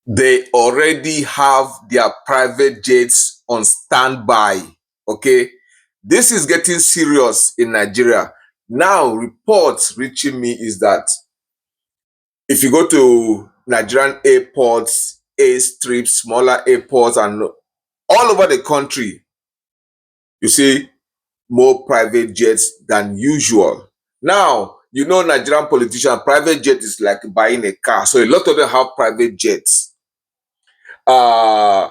They already have their private jets on standby. Okay. This is getting serious in Nigeria. Now, reports reaching me is that if you go to Nigerian airports, airstrips, smaller airports, and all over the country, you see more private jets than usual. Now, you know, Nigerian politicians, private jet is like buying a car. So a lot of them have private jets. Uh,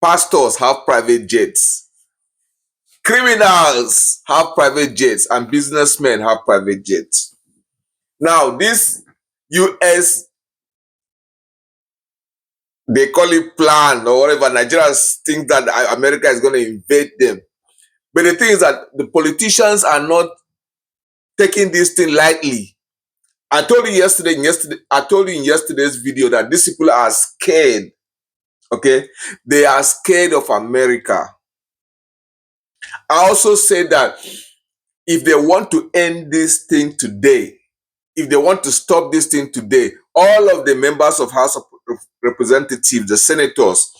Pastors have private jets. Criminals have private jets, and businessmen have private jets. Now, this US, they call it plan or whatever. Nigerians think that America is going to invade them. But the thing is that the politicians are not taking this thing lightly. I told you I told you in yesterday's video that these people are scared. Okay, they are scared of America. I also said that if they want to end this thing today, if they want to stop this thing today, all of the members of House of Representatives, the senators,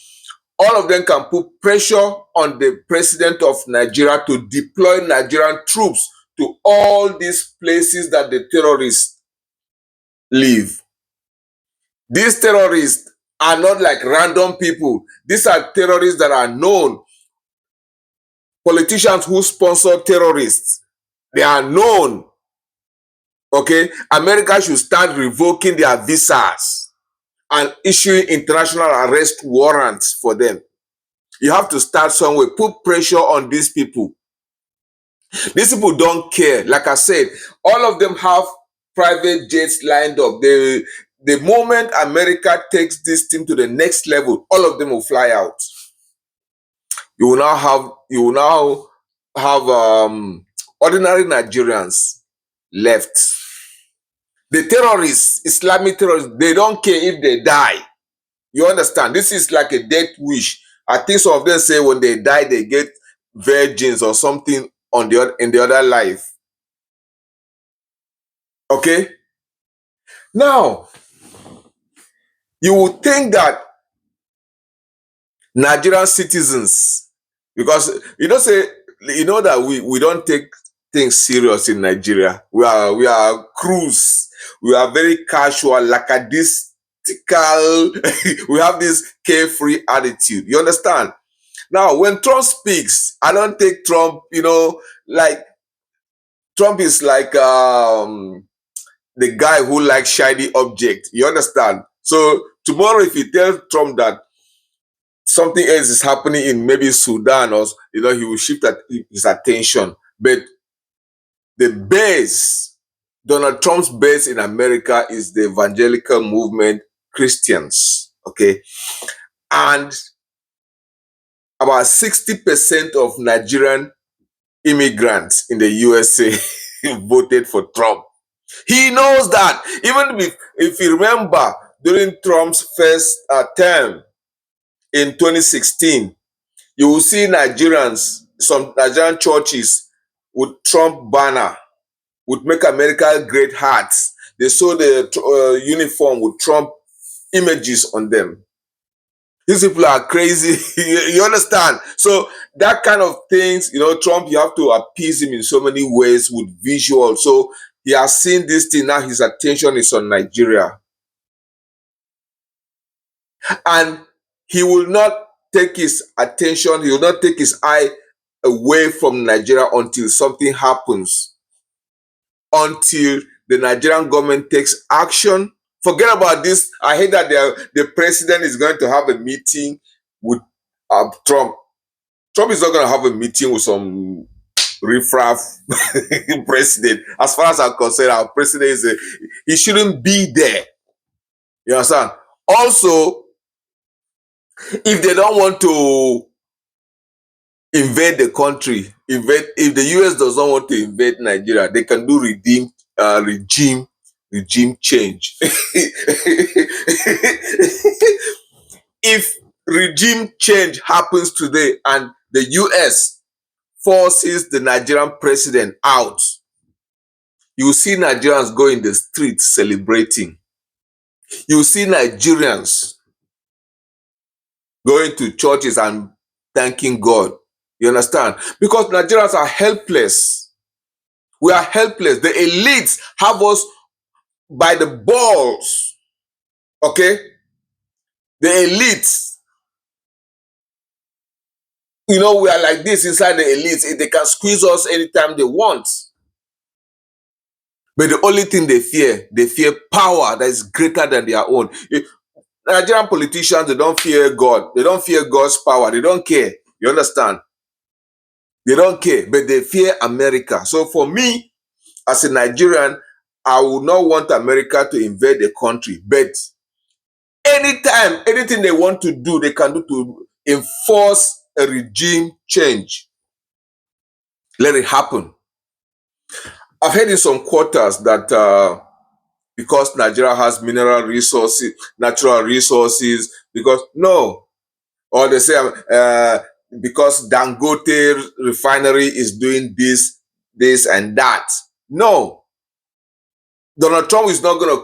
all of them can put pressure on the president of Nigeria to deploy Nigerian troops to all these places that the terrorists live. These terrorists are not like random people. These are terrorists that are known. Politicians who sponsor terrorists, they are known. Okay, America should start revoking their visas and issuing international arrest warrants for them. You have to start somewhere. Put pressure on these people. These people don't care. Like I said, all of them have private jets lined up. The moment America takes this thing to the next level, all of them will fly out. You will now have ordinary Nigerians left. The terrorists, Islamic terrorists, they don't care if they die. You understand? This is like a death wish. I think some of them say when they die, they get virgins or something in the other life. Okay? Now, you would think that Nigerian citizens, because you know that we don't take things serious in Nigeria. We are cruise. We are very casual, lackadaisical. We have this carefree attitude. You understand? Now, when Trump speaks, I don't take Trump, like Trump is like the guy who likes shiny object. You understand? So tomorrow, if you tell Trump that something else is happening in maybe Sudan, or he will shift his attention. But the base, Donald Trump's base in America is the evangelical movement, Christians. Okay, and about 60% of Nigerian immigrants in the USA voted for Trump. He knows that. Even if you remember, during Trump's first term in 2016, you will see some Nigerian churches with Trump banner, would make America great hats. They saw the uniform with Trump images on them. These people are crazy. You understand? So that kind of things, Trump, you have to appease him in so many ways with visual. So he has seen this thing. Now his attention is on Nigeria. And he will not take his attention, he will not take his eye away from Nigeria until something happens. Until the Nigerian government takes action. Forget about this. I hate that the president is going to have a meeting with Trump. Trump is not going to have a meeting with some riffraff president. As far as I'm concerned, our president he shouldn't be there. You understand? Also, if they don't want to invade the country, if the US does not want to invade Nigeria, they can do regime change. If regime change happens today and the US forces the Nigerian president out, you see Nigerians go in the streets celebrating. You see Nigerians going to churches and thanking God. You understand? Because Nigerians are helpless. We are helpless. The elites have us by the balls. Okay? The elites, we are like this inside the elites. They can squeeze us anytime they want. But the only thing they fear power that is greater than their own. Nigerian politicians, they don't fear God. They don't fear God's power. They don't care. You understand? They don't care, but they fear America. So for me, as a Nigerian, I would not want America to invade the country. But anytime, anything they want to do, they can do to enforce a regime change. Let it happen. I've heard in some quarters that because Nigeria has mineral resources, natural resources, because no, or they say because Dangote refinery is doing this and that. No, Donald Trump is not going to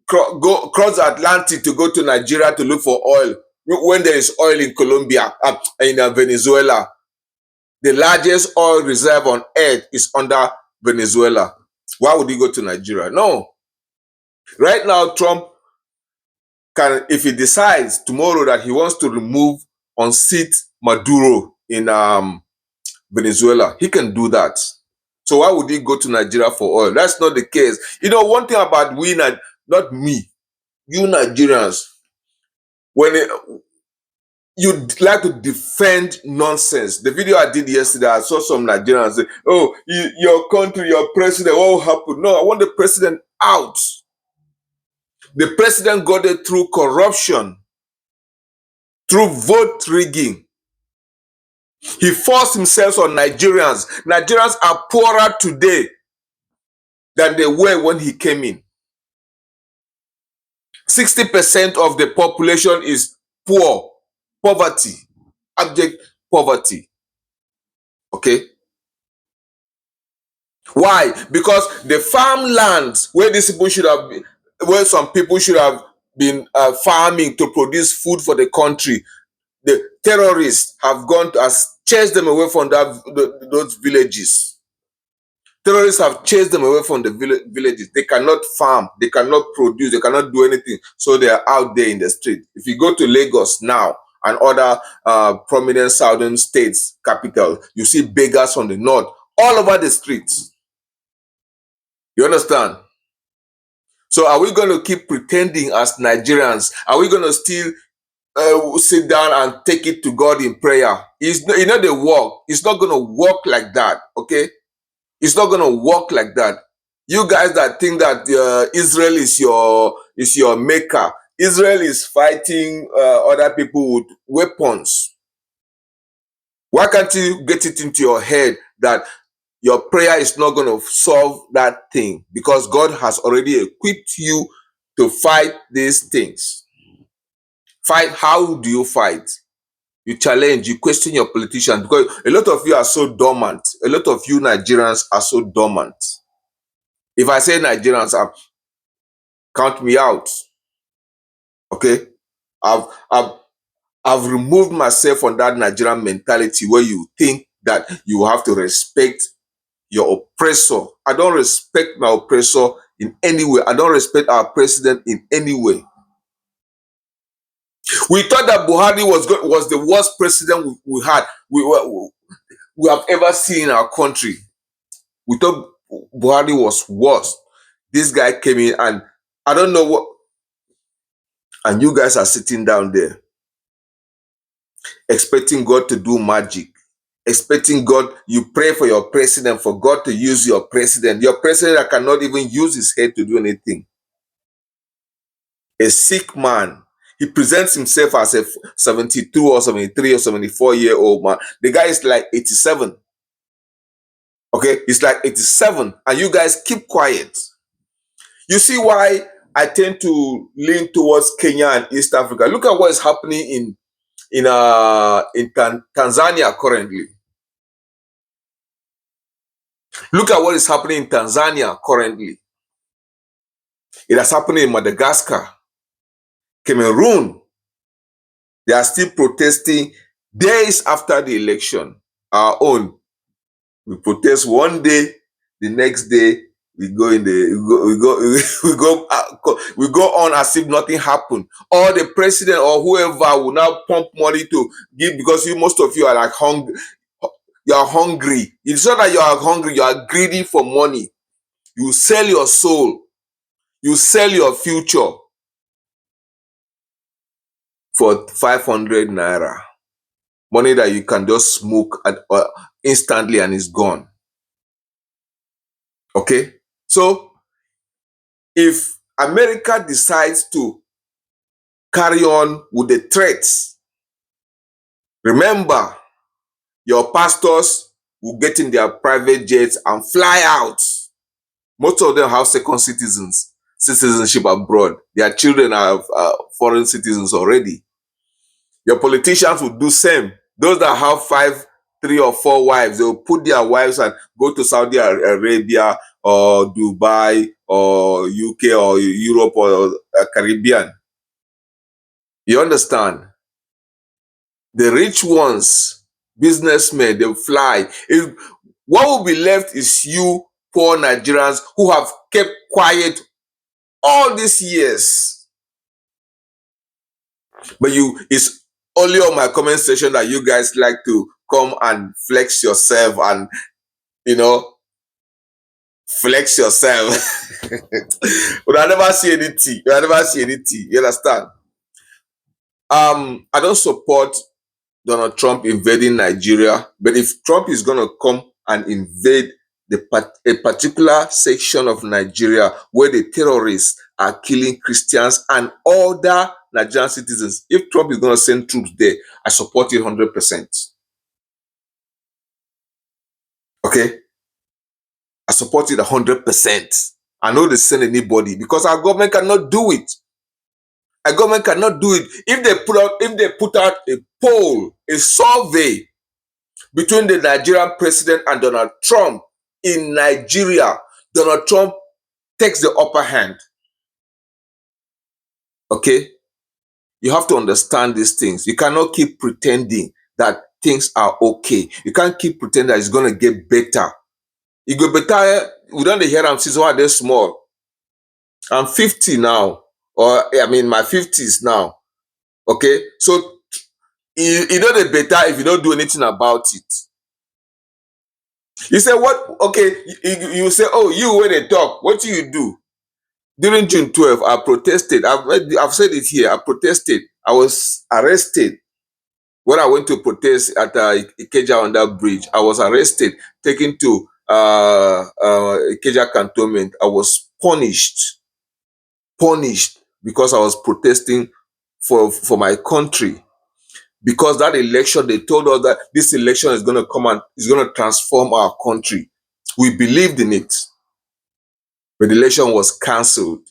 go cross the Atlantic to go to Nigeria to look for oil when there is oil in Colombia, in Venezuela. The largest oil reserve on earth is under Venezuela. Why would he go to Nigeria? No. Right now, Trump can, if he decides tomorrow that he wants to unseat Maduro in Venezuela, he can do that. So why would he go to Nigeria for oil? That's not the case. One thing about not me, you Nigerians, when you like to defend nonsense. The video I did yesterday, I saw some Nigerians say, oh, your country, your president, what happened? No, I want the president out. The president got it through corruption, through vote rigging. He forced himself on Nigerians. Nigerians are poorer today than they were when he came in. 60% of the population is poor, poverty, abject poverty. Okay? Why? Because the farmlands where these people should have been, where some people should have been farming to produce food for the country, the terrorists have gone to chased them away from those villages. Terrorists have chased them away from the villages. They cannot farm, they cannot produce, they cannot do anything. So they are out there in the street. If you go to Lagos now and other prominent southern states, capital, you see beggars from the north all over the streets. You understand? So are we going to keep pretending as Nigerians? Are we going to still sit down and take it to God in prayer? The work. It's not going to work like that, okay? It's not going to work like that. You guys that think that Israel is your maker. Israel is fighting other people with weapons. Why can't you get it into your head that your prayer is not going to solve that thing? Because God has already equipped you to fight these things. Fight. How do you fight? You challenge, you question your politicians, because a lot of you are so dormant. A lot of you Nigerians are so dormant. If I say Nigerians, count me out. Okay? I've removed myself from that Nigerian mentality where you think that you have to respect your oppressor. I don't respect my oppressor in any way. I don't respect our president in any way. We thought that Buhari was the worst president we had. We have ever seen in our country. We thought Buhari was worse. This guy came in and I don't know what. And you guys are sitting down there expecting God to do magic. Expecting God, you pray for your president, for God to use your president. Your president that cannot even use his head to do anything. A sick man. He presents himself as a 72 or 73 or 74-year-old man. The guy is like 87. Okay, he's like 87, and you guys keep quiet. You see why I tend to lean towards Kenya and East Africa. Look at what is happening in Tanzania currently. Look at what is happening in Tanzania currently. It has happened in Madagascar. Cameroon, they are still protesting days after the election. Our own, we protest one day, the next day we go in the we go on as if nothing happened. Or the president or whoever will now pump money to give, because most of you are like hungry. You are hungry. It's not that you are hungry, you are greedy for money. You sell your soul, you sell your future for 500 naira. Money that you can just smoke instantly and it's gone. Okay? So if America decides to carry on with the threats, remember, your pastors will get in their private jets and fly out. Most of them have second citizenship abroad. Their children are foreign citizens already. Your politicians will do same. Those that have 5, 3 or 4 wives, they will put their wives and go to Saudi Arabia or Dubai or UK or Europe or Caribbean. You understand? The rich ones, businessmen, they fly. What will be left is you poor Nigerians who have kept quiet all these years. But it's only on my comment section that you guys like to come and flex yourself and, flex yourself. But I never see anything. I never see anything. You understand? I don't support Donald Trump invading Nigeria, but if Trump is going to come and invade a particular section of Nigeria where the terrorists are killing Christians and other Nigerian citizens, if Trump is going to send troops there, I support it 100%. Okay? I support it 100%. I know they send anybody because our government cannot do it. Our government cannot do it. If they put out a poll, a survey between the Nigerian president and Donald Trump in Nigeria, Donald Trump takes the upper hand. Okay? You have to understand these things. You cannot keep pretending that things are okay. You can't keep pretending that it's going to get better. It go better. We don't hear them since they're small. I'm 50 now, or I mean my 50s now. Okay? So you know the better if you don't do anything about it. You say what? Okay, you say, oh, you when they talk, what do you do? During June 12th, I protested. I've said it here. I protested. I was arrested when I went to protest at Ikeja under bridge. I was arrested, taken to Ikeja cantonment. I was punished because I was protesting for my country. Because that election, they told us that this election is going to come and is going to transform our country. We believed in it. But the election was cancelled.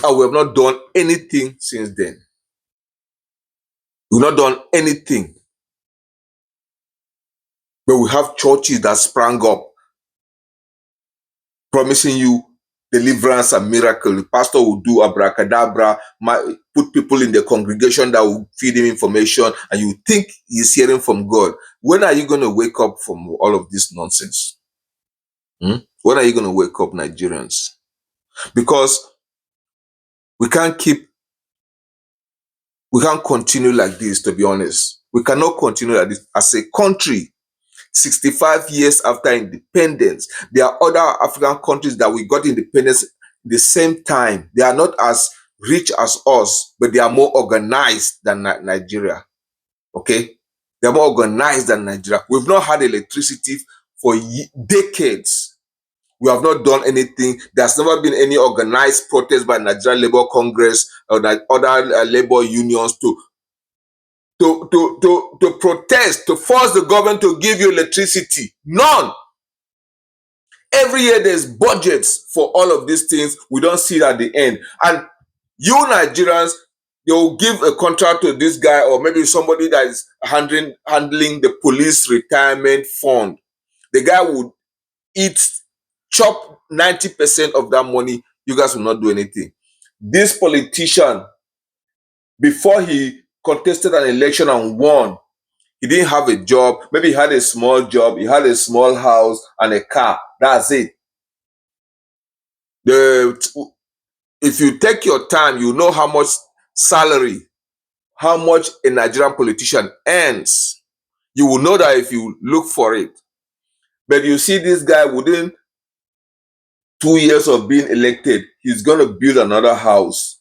And we have not done anything since then. We've not done anything. But we have churches that sprang up, promising you deliverance and miracle. The pastor will do abracadabra, put people in the congregation that will feed him information, and you think he's hearing from God. When are you going to wake up from all of this nonsense? When are you going to wake up, Nigerians? Because we can't continue like this, to be honest. We cannot continue like this. As a country, 65 years after independence, there are other African countries that we got independence the same time. They are not as rich as us, but they are more organized than Nigeria. Okay? They are more organized than Nigeria. We've not had electricity for decades. We have not done anything. There's never been any organized protest by Nigerian Labour Congress or other labor unions to protest, to force the government to give you electricity. None. Every year there's budgets for all of these things. We don't see it at the end. And you Nigerians, they will give a contract to this guy or maybe somebody that is handling the police retirement fund. The guy would chop 90% of that money. You guys will not do anything. This politician Before he contested an election and won, he didn't have a job. Maybe he had a small job, he had a small house and a car. That's it. If you take your time, you know how much salary, how much a Nigerian politician earns. You will know that if you look for it. But you see this guy within 2 years of being elected, he's going to build another house,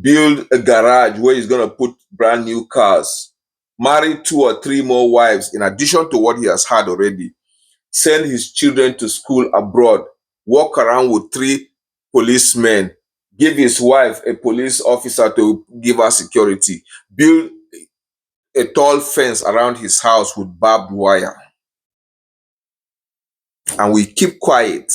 build a garage where he's going to put brand new cars, marry 2 or 3 more wives in addition to what he has had already, send his children to school abroad, walk around with 3 policemen, give his wife a police officer to give her security, build a tall fence around his house with barbed wire. And we keep quiet.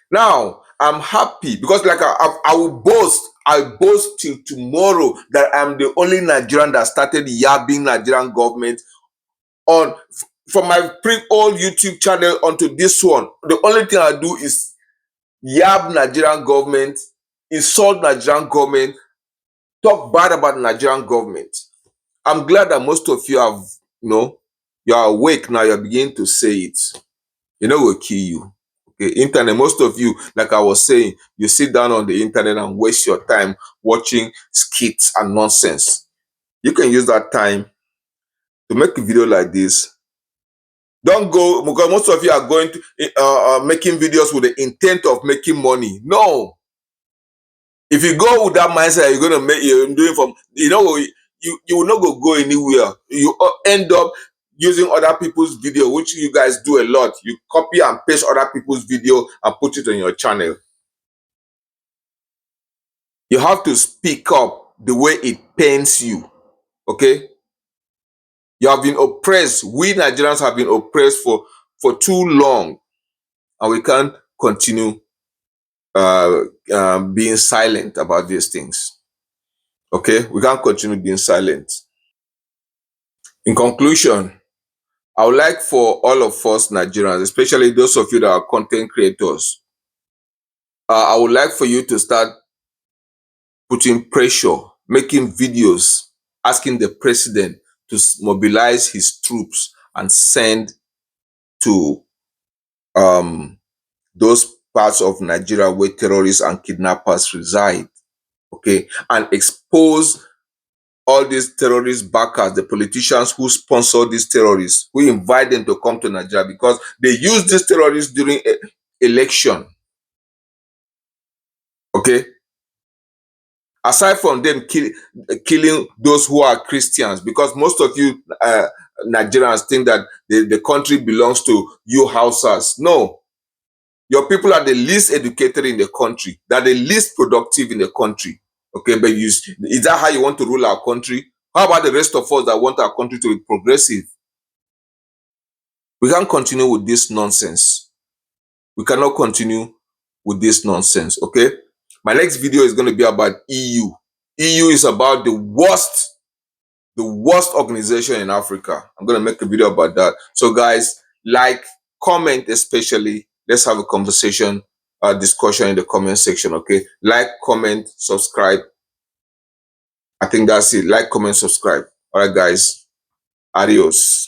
Now, I'm happy because like I will boast, I boast till tomorrow that I'm the only Nigerian that started yabbing Nigerian government on from my old YouTube channel onto this one. The only thing I do is yab Nigerian government, insult Nigerian government, talk bad about Nigerian government. I'm glad that most of you have, you are awake now, you're beginning to say it. You know, will kill you. Okay, internet, most of you, like I was saying, you sit down on the internet and waste your time watching skits and nonsense. You can use that time to make a video like this. Don't go, because most of you are going to making videos with the intent of making money. No. If you go with that mindset, you're going to make, you're doing from, you will not go anywhere. You end up using other people's video, which you guys do a lot. You copy and paste other people's video and put it on your channel. You have to speak up the way it pains you. Okay? You have been oppressed. We Nigerians have been oppressed for too long. And we can't continue being silent about these things. Okay? We can't continue being silent. In conclusion, I would like for all of us Nigerians, especially those of you that are content creators, I would like for you to start putting pressure, making videos, asking the president to mobilize his troops and send to those parts of Nigeria where terrorists and kidnappers reside, okay, and expose all these terrorist backers, the politicians who sponsor these terrorists, who invite them to come to Nigeria because they use these terrorists during election. Okay? Aside from them killing those who are Christians, because most of you Nigerians think that the country belongs to you Hausas. No. Your people are the least educated in the country. They're the least productive in the country. Okay, but is that how you want to rule our country? How about the rest of us that want our country to be progressive? We can't continue with this nonsense. We cannot continue with this nonsense, okay? My next video is going to be about EU. EU is about the worst organization in Africa. I'm going to make a video about that. So guys, like, comment especially. Let's have a conversation, discussion in the comment section, okay? Like, comment, subscribe. I think that's it. Like, comment, subscribe. All right, guys. Adios.